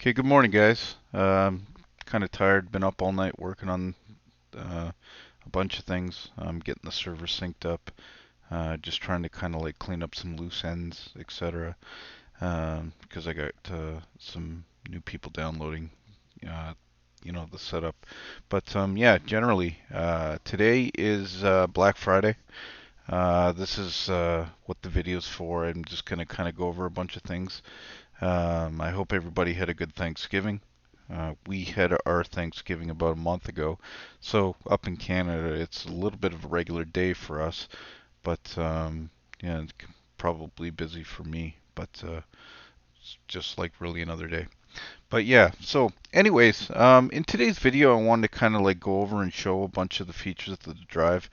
Okay, good morning, guys. Kind of tired. Been up all night working on a bunch of things. Getting the server synced up. Just trying to kind of like clean up some loose ends, etc. Because I got some new people downloading, uh, the setup. But yeah, generally, today is Black Friday. This is what the video's for. I'm just gonna kind of go over a bunch of things. I hope everybody had a good Thanksgiving. We had our Thanksgiving about a month ago, so up in Canada it's a little bit of a regular day for us, but yeah, it's probably busy for me, but it's just like really another day. But yeah, so anyways, in today's video I wanted to kind of like go over and show a bunch of the features of the drive.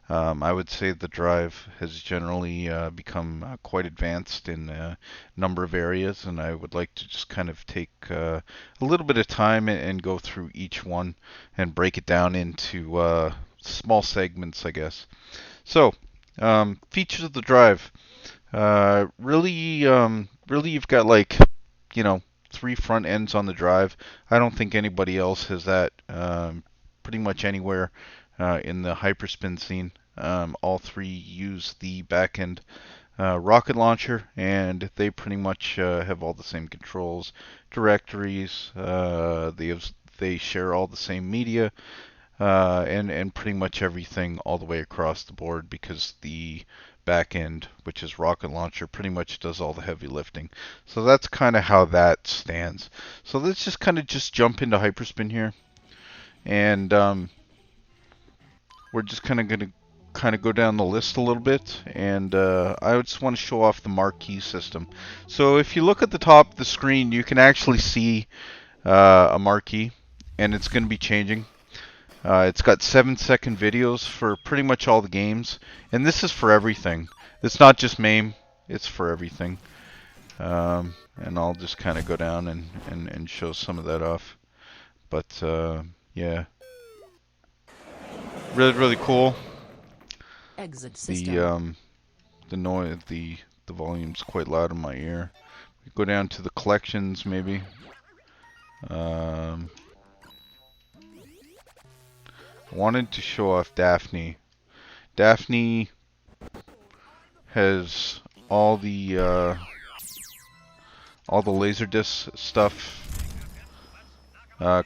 I would say the drive has generally become quite advanced in a number of areas, and I would like to just kind of take a little bit of time and go through each one and break it down into small segments, I guess. So, features of the drive. Really, you've got like, you know, three front ends on the drive. I don't think anybody else has that pretty much anywhere in the Hyperspin scene. All three use the back end rocket launcher, and they pretty much have all the same controls, directories. They share all the same media, and pretty much everything all the way across the board because the back end, which is rocket launcher, pretty much does all the heavy lifting. So that's kind of how that stands. So let's just kind of just jump into Hyperspin here, and we're just kind of going to kind of go down the list a little bit, and I just want to show off the marquee system. So if you look at the top of the screen, you can actually see a marquee, and it's going to be changing. It's got 7-second videos for pretty much all the games, and this is for everything. It's not just MAME, it's for everything. And I'll just kind of go down and show some of that off. But yeah, really cool. Exit The system. the noise, the volume's quite loud in my ear. We go down to the collections maybe. Um, I wanted to show off Daphne. Daphne has all the Laserdisc stuff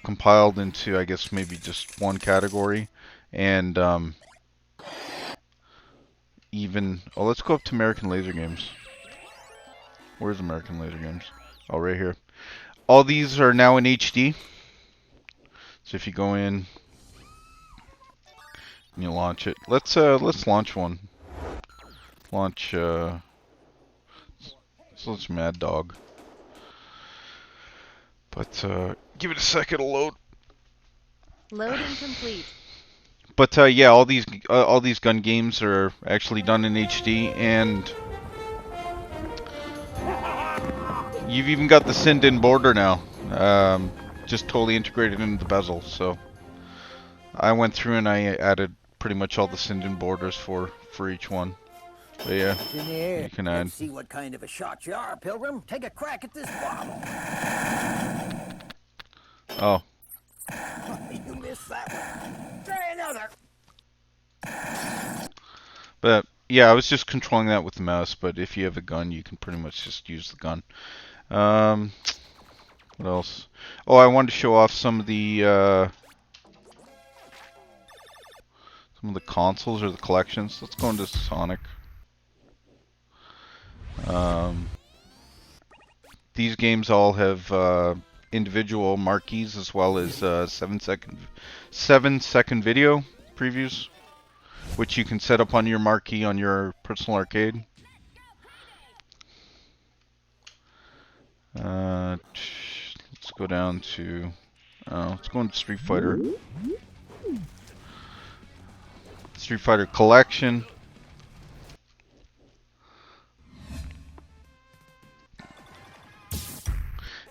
compiled into, I guess, maybe just one category. And even, oh, let's go up to American Laser Games. Where's American Laser Games? Oh, right here. All these are now in HD. So if you go in and you launch it, let's launch one. Launch so let's Mad Dog. But give it a second to load. Loading complete. But yeah, all these gun games are actually done in HD, and you've even got the Sinden border now, just totally integrated into the bezel. So I went through and I added pretty much all the Sinden borders for each one. But yeah, In the air. you can add. Let's see what kind of a shot you are, Pilgrim. Take a crack at this bottle. Oh, You missed that one. Try another. but yeah, I was just controlling that with the mouse. But if you have a gun, you can pretty much just use the gun. Um, what else? Oh, I wanted to show off some of the consoles or the collections. Let's go into Sonic. Um, these games all have individual marquees as well as 7-second video previews, which you can set up on your marquee on your personal arcade. Let's go down to let's go into Street Fighter. Street Fighter Collection.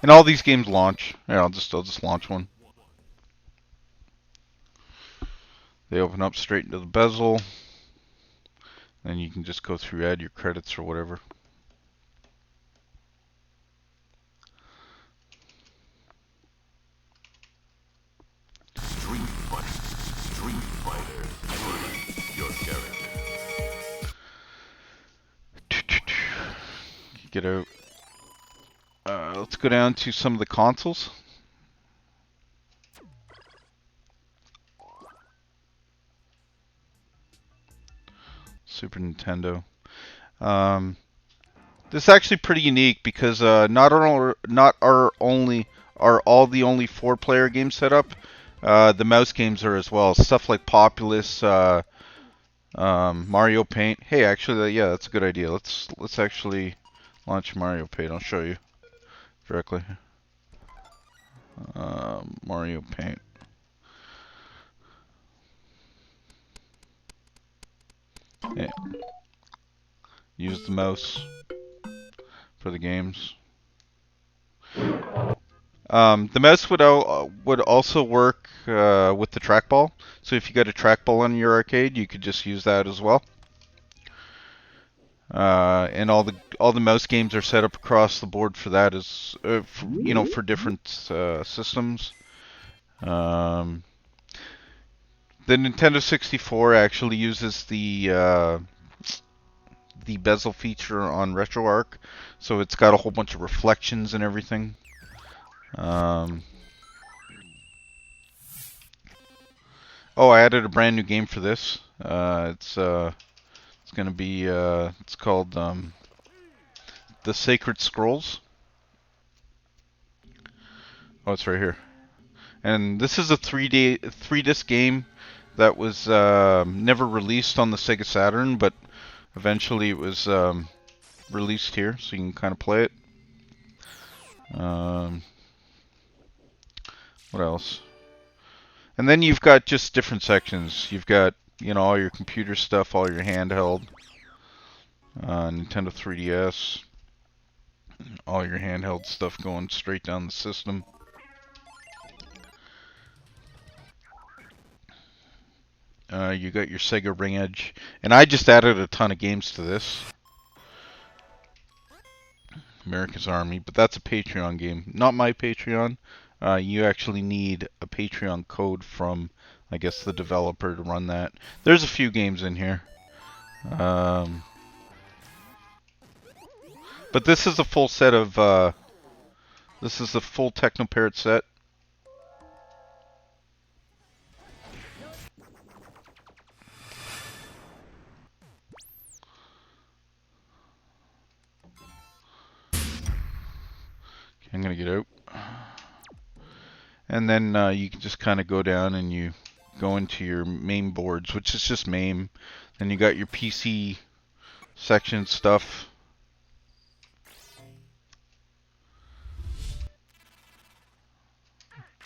And all these games launch. Yeah, I'll just launch one. They open up straight into the bezel. And you can just go through, add your credits or whatever. get out. Let's go down to some of the consoles. Super Nintendo. This is actually pretty unique because not are all the only 4-player games set up. The mouse games are as well. Stuff like Populous, Mario Paint. Hey, actually, yeah, that's a good idea. Let's actually launch Mario Paint. I'll show you directly. Mario Paint. Yeah. Use the mouse for the games. The mouse would also work with the trackball. So if you got a trackball on your arcade, you could just use that as well. And all the mouse games are set up across the board for that, as for different systems. The Nintendo 64 actually uses the bezel feature on RetroArch, so it's got a whole bunch of reflections and everything. Oh, I added a brand new game for this. It's gonna be it's called The Sacred Scrolls. Oh, it's right here. And this is a 3-disc game that was never released on the Sega Saturn, but eventually it was released here, so you can kind of play it. What else? And then you've got just different sections. You've got, all your computer stuff, all your handheld, Nintendo 3DS, all your handheld stuff going straight down the system. You got your Sega Ring Edge, and I just added a ton of games to this. America's Army, but that's a Patreon game, not my Patreon. You actually need a Patreon code from, I guess, the developer to run that. There's a few games in here. But this is a full set of, this is the full Technoparrot set. Okay, I'm gonna get out. And then you can just kind of go down and you go into your main boards, which is just MAME. Then you got your PC section stuff.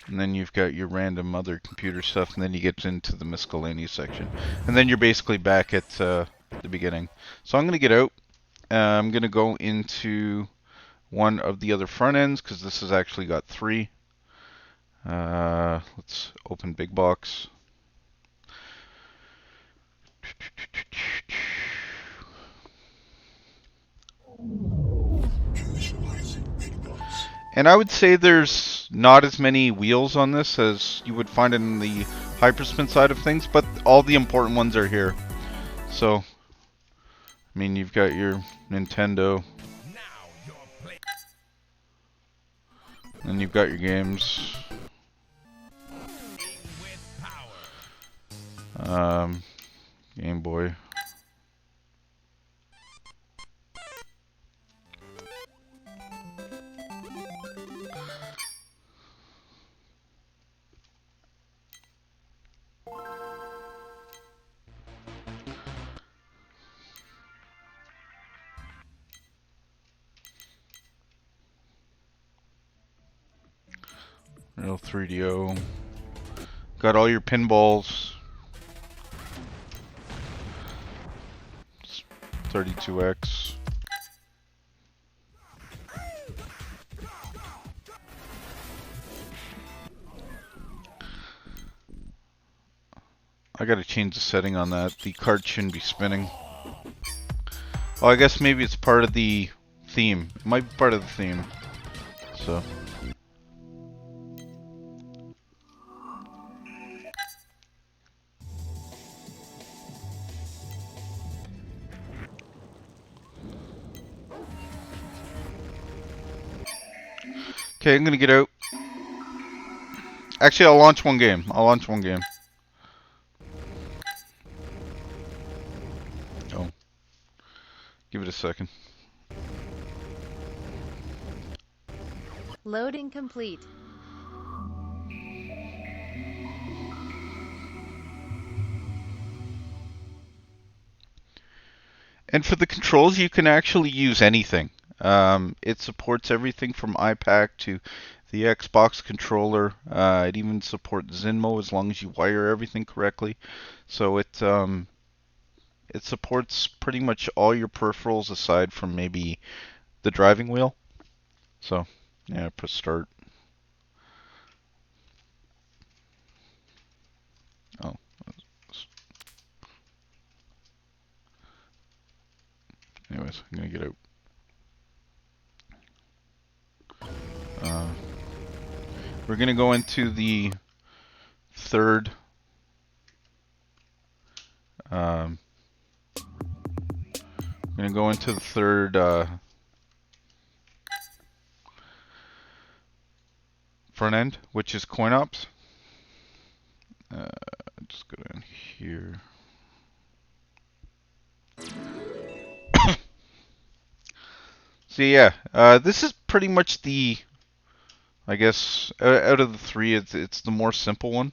And then you've got your random other computer stuff, and then you get into the miscellaneous section. And then you're basically back at the beginning. So I'm going to get out. I'm going to go into one of the other front ends, because this has actually got 3. Let's open Big Box. And I would say there's not as many wheels on this as you would find in the Hyperspin side of things, but all the important ones are here. So, I mean, you've got your Nintendo, and you've got your games. Game Boy. Real 3DO. Got all your pinballs. 32X. I gotta change the setting on that. The card shouldn't be spinning. Oh, I guess maybe it's part of the theme. It might be part of the theme. So. Okay, I'm gonna get out. Actually, I'll launch one game. Oh, give it a second. Loading complete. And for the controls, you can actually use anything. It supports everything from iPad to the Xbox controller. It even supports Zinmo as long as you wire everything correctly. So it supports pretty much all your peripherals aside from maybe the driving wheel. So yeah, press start. Oh, anyways, I'm gonna get out. Uh, we're gonna go into the third. Um, we're gonna go into the third front end, which is coin ops. Just go down here. So yeah, this is pretty much the, I guess, out of the three, it's the more simple one.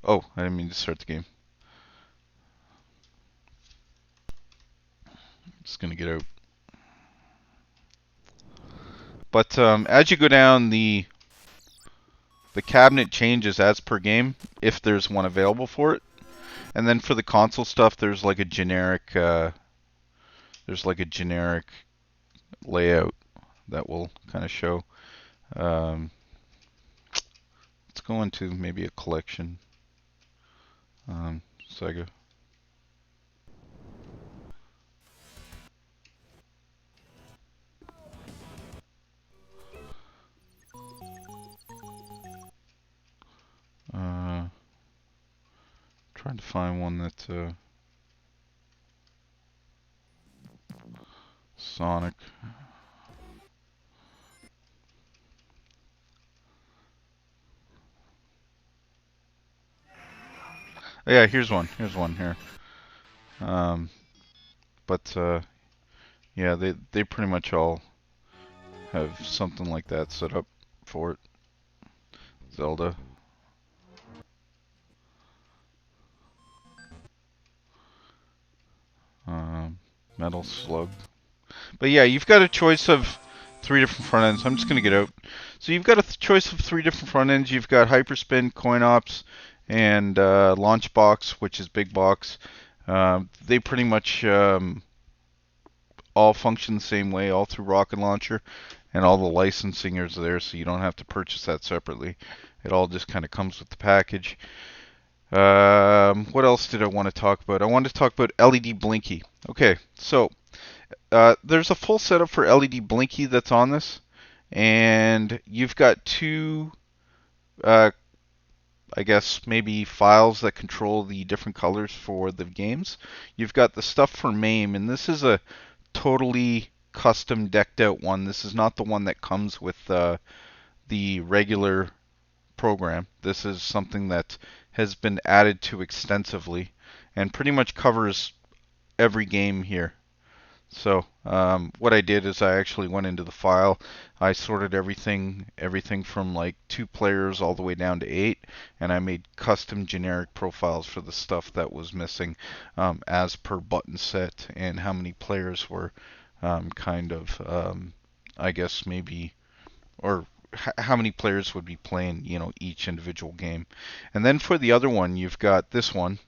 Oh, I didn't mean to start the game. Just gonna get out. But as you go down, the cabinet changes as per game if there's one available for it. And then for the console stuff, there's like a generic layout that will kind of show. Um, let's go into maybe a collection. Sega. Uh, Trying to find one that Sonic. Oh, yeah, here's one. Here's one here. Um, but yeah, they pretty much all have something like that set up for it. Zelda. Um, Metal Slug. But yeah, you've got a choice of three different front ends. I'm just gonna get out. So you've got a choice of three different front ends. You've got Hyperspin, Coin Ops, and Launch Box, which is Big Box. They pretty much all function the same way, all through Rocket Launcher, and all the licensing is there, so you don't have to purchase that separately. It all just kind of comes with the package. What else did I want to talk about? I wanted to talk about LED Blinky. Okay, so there's a full setup for LED Blinky that's on this, and you've got two, uh, I guess maybe files that control the different colors for the games. You've got the stuff for MAME, and this is a totally custom decked out one. This is not the one that comes with the regular program. This is something that has been added to extensively and pretty much covers every game here. So what I did is I actually went into the file. I sorted everything from like 2 players all the way down to 8, and I made custom generic profiles for the stuff that was missing as per button set and how many players were I guess maybe, or how many players would be playing, each individual game. And then for the other one, you've got this one,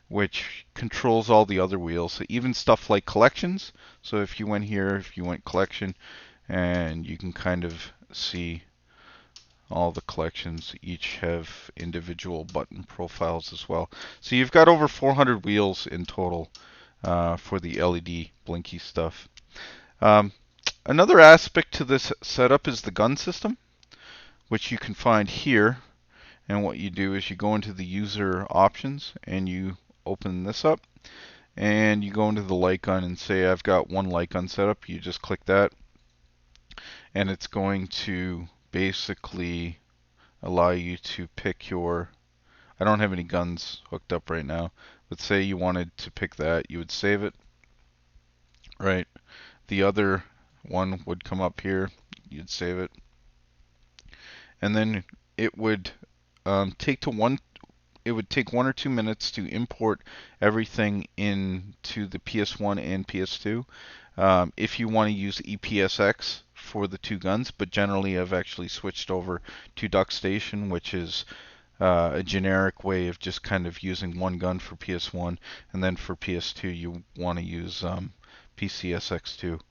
which controls all the other wheels. So even stuff like collections. So if you went here, if you went collection, and you can kind of see all the collections each have individual button profiles as well. So you've got over 400 wheels in total for the LED blinky stuff. Um, Another aspect to this setup is the gun system, which you can find here. And what you do is you go into the user options and you open this up and you go into the light gun and say I've got one light gun set up. You just click that and it's going to basically allow you to pick your. I don't have any guns hooked up right now, but say you wanted to pick that, you would save it, right? The other one would come up here, you'd save it, and then it would take to one. It would take 1 or 2 minutes to import everything into the PS1 and PS2. If you want to use EPSX for the two guns, but generally I've actually switched over to DuckStation, which is a generic way of just kind of using one gun for PS1, and then for PS2 you want to use PCSX2.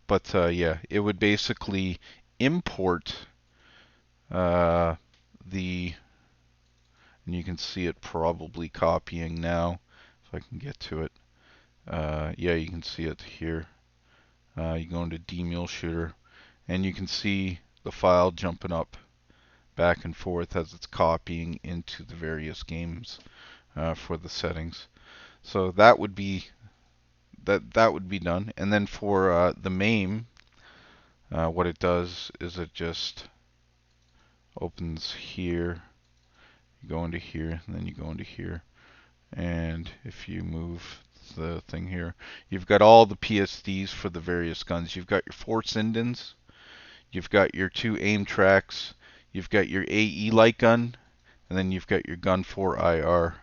But yeah, it would basically import uh, the, and you can see it probably copying now, if I can get to it. Yeah, you can see it here. You go into demule shooter, and you can see the file jumping up back and forth as it's copying into the various games for the settings. So that would be that would be done. And then for the MAME, what it does is it just opens here. You go into here, and then you go into here. And if you move the thing here, you've got all the PSDs for the various guns. You've got your 4 Sindens, you've got your 2 aim tracks, you've got your AE light gun, and then you've got your gun 4 IR.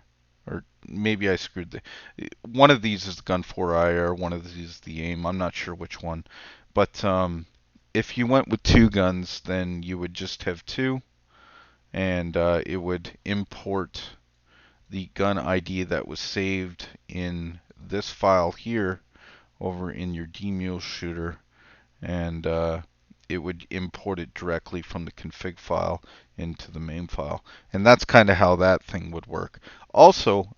Or maybe I screwed one of these is the gun 4 IR, one of these is the aim. I'm not sure which one. But if you went with 2 guns, then you would just have 2, and it would import the gun ID that was saved in this file here over in your demule shooter, and it would import it directly from the config file into the main file. And that's kind of how that thing would work. Also,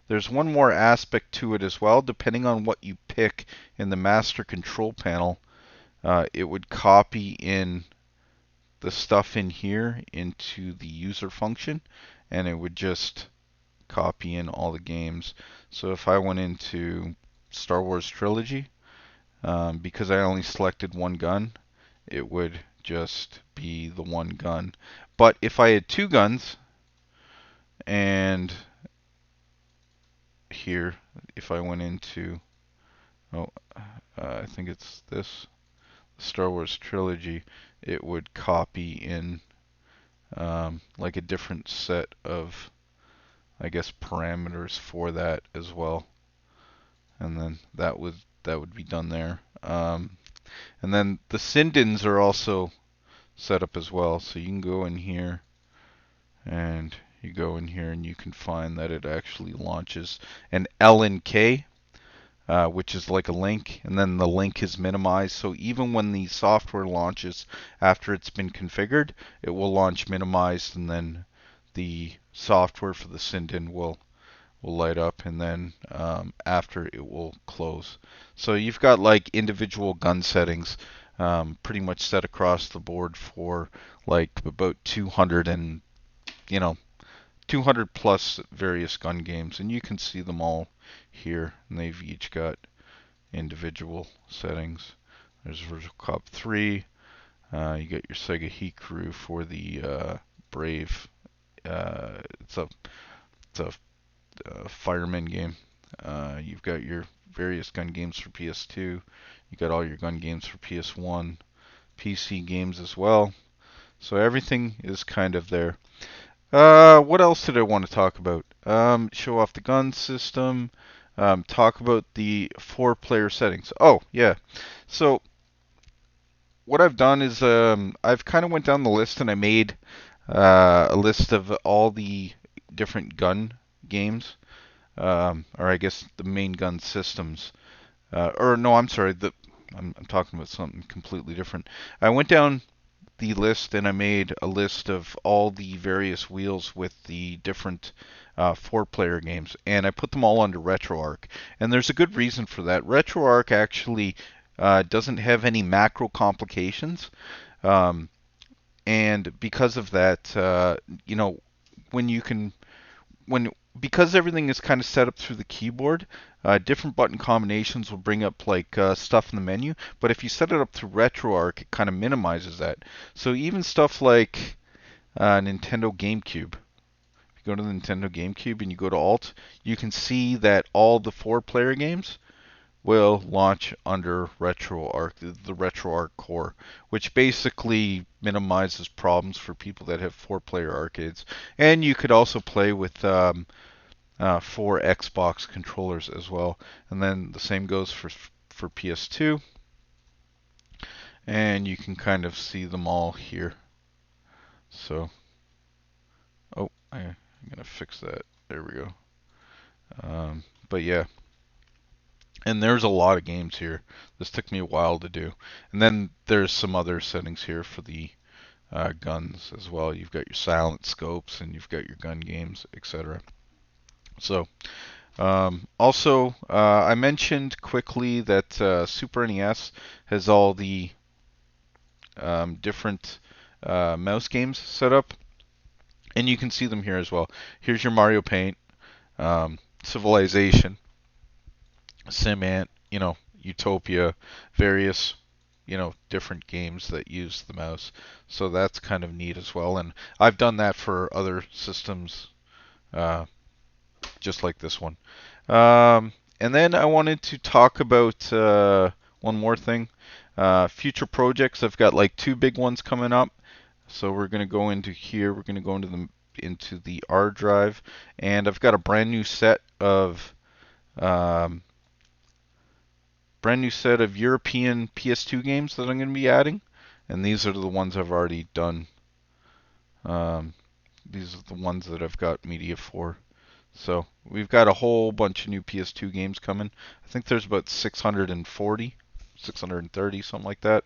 there's one more aspect to it as well. Depending on what you pick in the master control panel, it would copy in the stuff in here into the user function, and it would just copy in all the games. So if I went into Star Wars Trilogy, because I only selected one gun, it would just be the one gun. But if I had 2 guns, and here, if I went into, oh, I think it's this, Star Wars Trilogy, it would copy in like a different set of, I guess, parameters for that as well, and then that would be done there. And then the Sindens are also set up as well, so you can go in here and you go in here and you can find that it actually launches an LNK, which is like a link, and then the link is minimized. So even when the software launches after it's been configured, it will launch minimized, and then the software for the Sinden will light up, and then after it will close. So you've got like individual gun settings pretty much set across the board for like about 200 and 200 plus various gun games, and you can see them all here, and they've each got individual settings. There's Virtual Cop 3. You got your Sega Hikaru for the Brave. It's a fireman game. You've got your various gun games for PS2. You got all your gun games for PS1, PC games as well. So everything is kind of there. What else did I want to talk about? Show off the gun system. Talk about the 4-player settings. Oh, yeah. So what I've done is I've kind of went down the list and I made a list of all the different gun games, or I guess the main gun systems. Or no, I'm sorry. I'm talking about something completely different. I went down the list and I made a list of all the various wheels with the different 4-player games, and I put them all under RetroArch. And there's a good reason for that. RetroArch actually doesn't have any macro complications, um, and because of that, when you can when because everything is kind of set up through the keyboard, different button combinations will bring up like stuff in the menu. But if you set it up through RetroArch, it kind of minimizes that. So even stuff like Nintendo GameCube. If you go to the Nintendo GameCube and you go to Alt, you can see that all the 4-player games will launch under RetroArch, the RetroArch core, which basically minimizes problems for people that have 4-player arcades. And you could also play with 4 Xbox controllers as well. And then the same goes for PS2, and you can kind of see them all here. So, I'm gonna fix that. There we go. But yeah, and there's a lot of games here. This took me a while to do. And then there's some other settings here for the guns as well. You've got your silent scopes and you've got your gun games, etc. So, also, I mentioned quickly that Super NES has all the different mouse games set up, and you can see them here as well. Here's your Mario Paint, Civilization, SimAnt, Utopia, various, different games that use the mouse. So that's kind of neat as well. And I've done that for other systems, uh, just like this one. And then I wanted to talk about one more thing. Future projects. I've got like 2 big ones coming up. So we're going to go into here. We're going to go into the R drive, and I've got a um, brand new set of European PS2 games that I'm going to be adding, and these are the ones I've already done. Um, these are the ones that I've got media for. So we've got a whole bunch of new PS2 games coming. I think there's about 640, 630, something like that,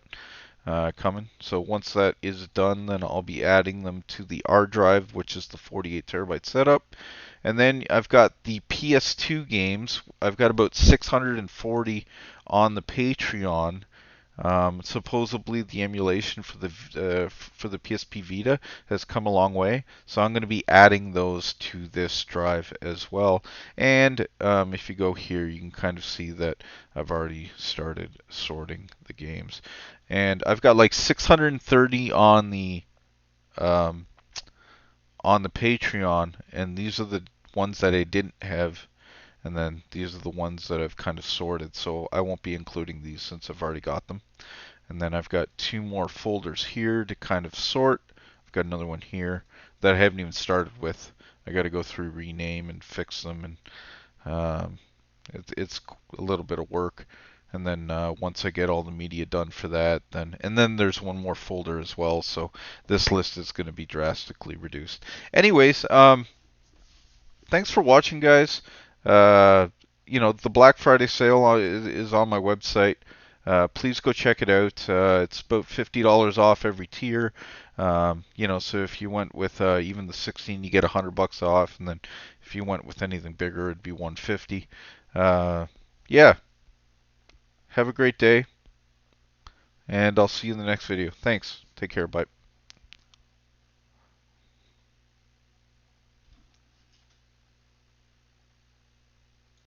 coming. So once that is done, then I'll be adding them to the R drive, which is the 48 terabyte setup. And then I've got the PS2 games. I've got about 640 on the Patreon. Supposedly the emulation for the PSP Vita has come a long way, so I'm going to be adding those to this drive as well. And if you go here, you can kind of see that I've already started sorting the games, and I've got like 630 um, on the Patreon, and these are the ones that I didn't have. And then these are the ones that I've kind of sorted, so I won't be including these since I've already got them. And then I've got 2 more folders here to kind of sort. I've got another one here that I haven't even started with. I got to go through, rename, and fix them, and it's a little bit of work. And then once I get all the media done for that, then there's 1 more folder as well. So this list is going to be drastically reduced. Anyways, thanks for watching, guys. Uh, the Black Friday sale is on my website. Please go check it out. It's about $50 off every tier. So if you went with even the 16, you get $100 off, and then if you went with anything bigger, it'd be 150. Yeah. Have a great day, and I'll see you in the next video. Thanks. Take care. Bye.